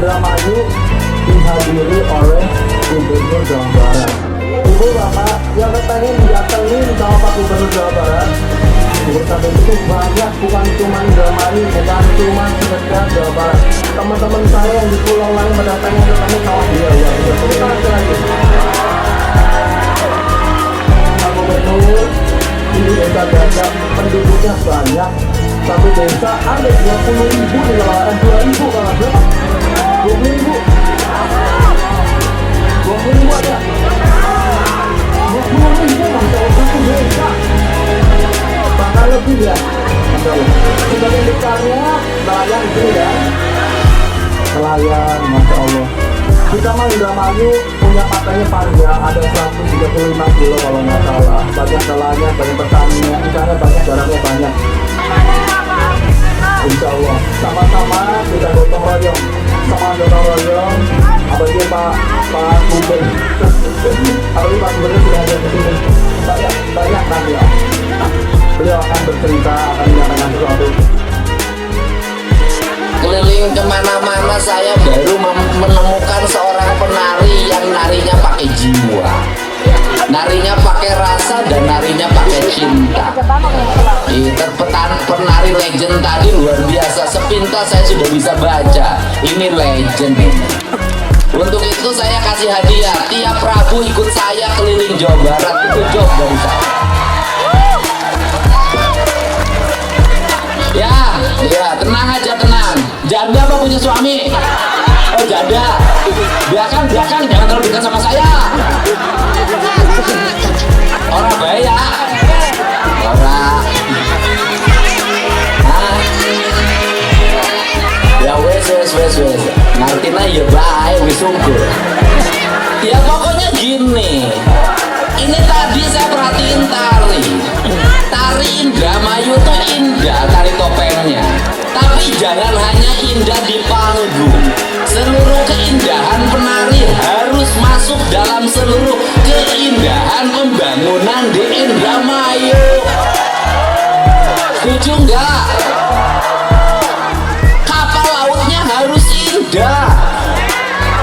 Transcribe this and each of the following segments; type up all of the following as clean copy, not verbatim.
Indramayu dihadiri oleh Gubernur Jawa Barat. Ibu bapak yang kepengen didatengin sama Pak Gubernur Jawa Barat, Gubernur itu banyak, bukan cuma Indramayu, bukan cuma sekedar Jawa Barat. Teman-teman saya yang di pulau lain pada pengen ketemu sama dia. Ya, kita lagi. Pak Gubernur, ini desa Gagak penduduknya banyak, satu desa ada 20.000 di lawaran 2.000 kalau berapa? 20.000 ada 20.000 Masya Allah, satu desa bahkan lebih ya Masya Allah. Sebagai besarnya nelayan itu ya, nelayan Masya Allah. Kita mah Indramayu punya matanya panjang, ada 135 kilo kalau nggak salah. Banyak nelayan, banyak petaninya, ikannya banyak, barangnya banyak. Insya Allah, sama-sama kita gotong royong, apalagi Pak Gubernur, apalagi Pak Gubernur sudah ada di sini. Banyak nanti ya. Beliau akan bercerita, akan menyatakan sesuatu. Keliling kemana-mana saya baru menemukan seorang penari yang narinya pakai jiwa, narinya pakai rasa, dan narinya pakai cinta. Penari legend tadi luar biasa, sepintas saya sudah bisa baca. Ini legend. Untuk itu saya kasih hadiah, tiap Rabu ikut saya keliling Jawa Barat, itu job dari saya. Ya, tenang aja, tenang. Janda apa punya suami? Oh, janda. Biarkan, jangan terlalu dekat sama saya. Orang baik ya. Orang. Ya wes. Ngartina ya baik, wis unggul. Ya pokoknya gini. Ini tadi saya perhatiin tari Indramayu tuh indah, tari topengnya. Tapi jangan hanya indah di panggung. Seluruh keindahan penari harus masuk dalam seluruh keindahan pembangunan di Indramayu. Setuju nggak? Kapal lautnya harus indah.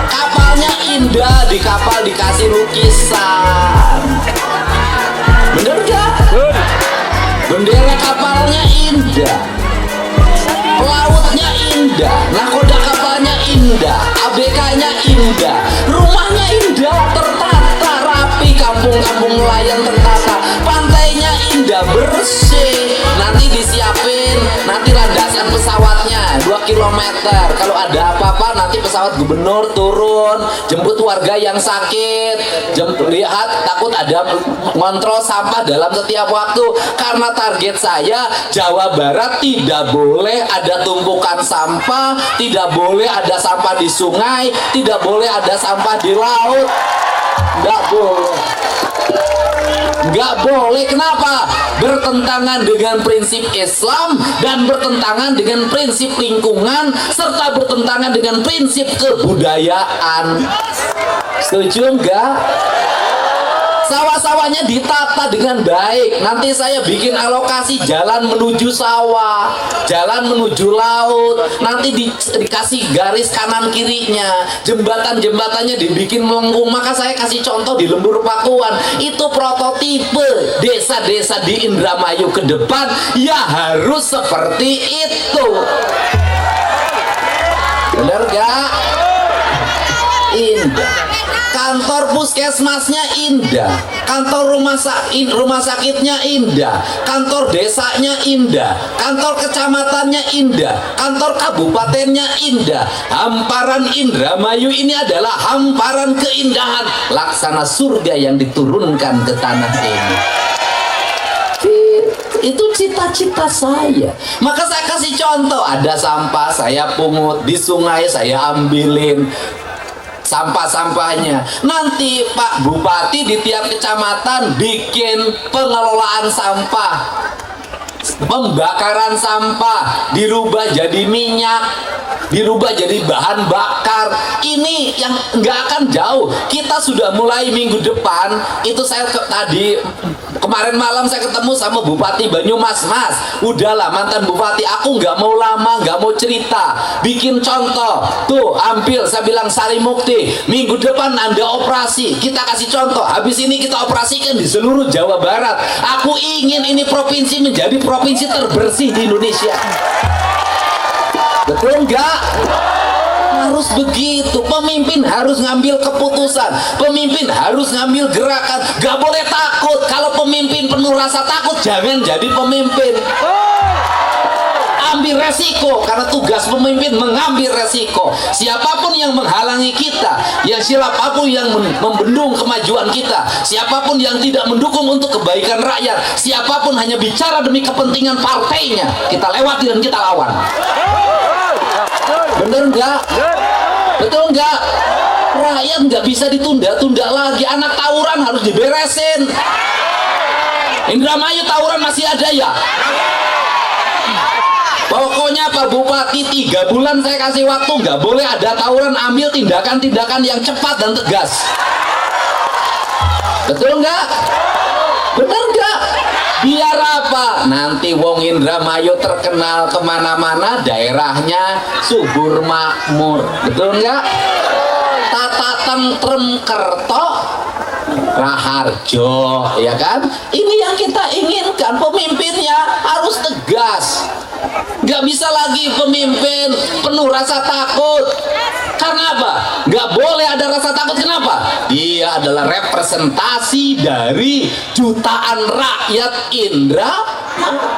Kapalnya indah, di kapal dikasih lukisan. Bener gak? Bendera kapalnya indah, lautnya indah, nakoda kapalnya indah, ABK-nya indah, rumahnya indah, tertata rapi, kampung-kampung nelayan tertata, pantainya indah, bersih. Nanti disiapin, nanti landasan pesawatnya 2 km. Kalau ada apa-apa nanti pesawat gubernur turun, jemput warga yang sakit, lihat takut ada ngontrol sampah dalam setiap waktu. Karena target saya Jawa Barat tidak boleh ada tumpukan sampah, tidak boleh ada sampah di sungai, tidak boleh ada sampah di laut. Nggak boleh. Nggak boleh, kenapa? Bertentangan dengan prinsip Islam dan bertentangan dengan prinsip lingkungan serta bertentangan dengan prinsip kebudayaan. Setuju nggak? Sawah-sawahnya ditata dengan baik. Nanti saya bikin alokasi jalan menuju sawah, jalan menuju laut. Nanti dikasih garis kanan kirinya, jembatan-jembatannya dibikin melengkung. Maka saya kasih contoh di Lembur Pakuan. Itu prototipe desa-desa di Indramayu ke depan. Ya harus seperti itu. Bener gak? Indah. Kantor puskesmasnya indah, kantor rumah sakitnya indah, kantor desanya indah, kantor kecamatannya indah, kantor kabupatennya indah. Hamparan Indramayu ini adalah hamparan keindahan, laksana surga yang diturunkan ke tanah ini. Itu cita-cita saya. Maka saya kasih contoh, ada sampah saya pungut, di sungai saya ambilin sampah-sampahnya. Nanti Pak Bupati di tiap kecamatan bikin pengelolaan sampah, pembakaran sampah dirubah jadi minyak, dirubah jadi bahan bakar. Ini yang nggak akan jauh. Kita sudah mulai minggu depan. Itu saya tadi kemarin malam saya ketemu sama Bupati Banyumas. Mas, udahlah mantan Bupati, aku nggak mau lama, nggak mau cerita, bikin contoh. Tuh ambil, saya bilang Sari Mukti, minggu depan Anda operasi, kita kasih contoh. Habis ini kita operasikan di seluruh Jawa Barat. Aku ingin ini provinsi menjadi provinsi terbersih di Indonesia. Betul nggak? Harus begitu. Pemimpin harus ngambil keputusan. Pemimpin harus ngambil gerakan. Gak boleh takut. Kalau pemimpin penuh rasa takut, jangan jadi pemimpin. Ambil resiko, karena tugas pemimpin mengambil resiko. Siapapun yang menghalangi kita, siapapun yang membendung kemajuan kita, siapapun yang tidak mendukung untuk kebaikan rakyat, siapapun hanya bicara demi kepentingan partainya, kita lewati dan kita lawan. Bener nggak? Betul nggak? Rakyat nggak bisa ditunda-tunda lagi. Anak tawuran harus diberesin. Indramayu tawuran masih ada ya? Pokoknya Pak Bupati 3 bulan saya kasih waktu, nggak boleh ada tawuran. Ambil tindakan-tindakan yang cepat dan tegas. Betul nggak? Bener nggak? Biar apa? Nanti wong Indramayu terkenal kemana-mana, daerahnya subur makmur. Betul nggak? Tata tentrem Kerto Raharjo, ya kan? Ini yang kita inginkan. Pemimpinnya harus tegas. Gak bisa lagi pemimpin penuh rasa takut. Karena apa? Gak boleh ada rasa takut. Kenapa? Dia adalah representasi dari jutaan rakyat Indramayu.